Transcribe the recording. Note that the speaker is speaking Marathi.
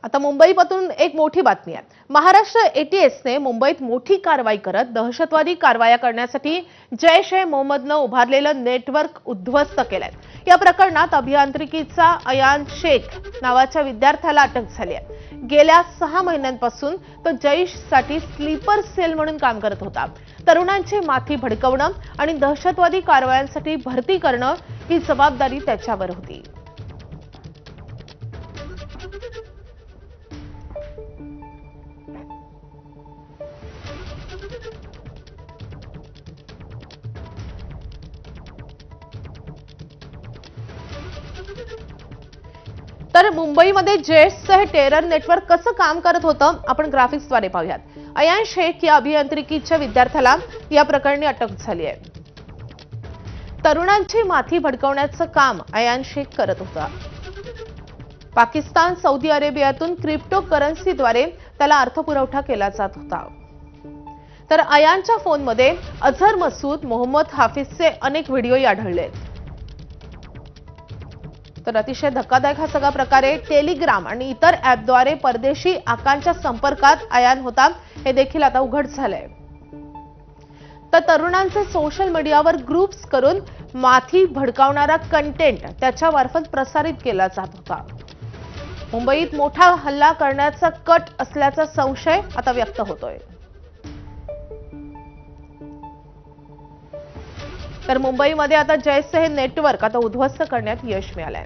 आता मुंबईपासून एक मोठी बातमी आहे। महाराष्ट्र एटीएसने मुंबईत मोठी कारवाई करत दहशतवादी कारवाया करण्यासाठी जैश ए मोहम्मदनं उभारलेलं नेटवर्क उद्ध्वस्त केलंय। या प्रकरणात अभियांत्रिकीचा अयान शेख नावाच्या विद्यार्थ्याला अटक झाली आहे। गेल्या 6 महिन्यांपासून तो जैशसाठी स्लीपर सेल म्हणून काम करत होता। तरुणांची माथी भडकवणं आणि दहशतवादी कारवायांसाठी भरती करणं ही जबाबदारी त्याच्यावर होती। तर मुंबईमध्ये जैशचं हे टेरर नेटवर्क कसं काम करत होतं आपण ग्राफिक्सद्वारे पाहूयात। अयान शेख या अभियांत्रिकीच्या विद्यार्थ्याला या प्रकरणी अटक झाली आहे। तरुणांची माथी भडकवण्याचं काम अयान शेख करत होता। पाकिस्तान सौदी अरेबियातून क्रिप्टोकरन्सीद्वारे त्याला अर्थपुरवठा केला जात होता। तर अयानच्या फोनमध्ये अझहर मसूद, मोहम्मद हाफिजचे अनेक व्हिडिओ आढळले। तर अतिशय धक्कादायक हा सगळा प्रकार आहे। टेलिग्राम आणि इतर ॲपद्वारे परदेशी आकांच्या संपर्कात अयान होता, हे देखील आता उघड झालंय। तर तरुणांचे सोशल मीडियावर ग्रुप्स करून माथी भडकावणारा कंटेंट त्याच्यामार्फत प्रसारित केला जात होता। मुंबईत मोठा हल्ला करण्याचा कट असल्याचा संशय आता व्यक्त होतोय। तर मुंबईमध्ये आता जैशचे हे नेटवर्क आता उद्ध्वस्त करण्यात यश मिळालंय।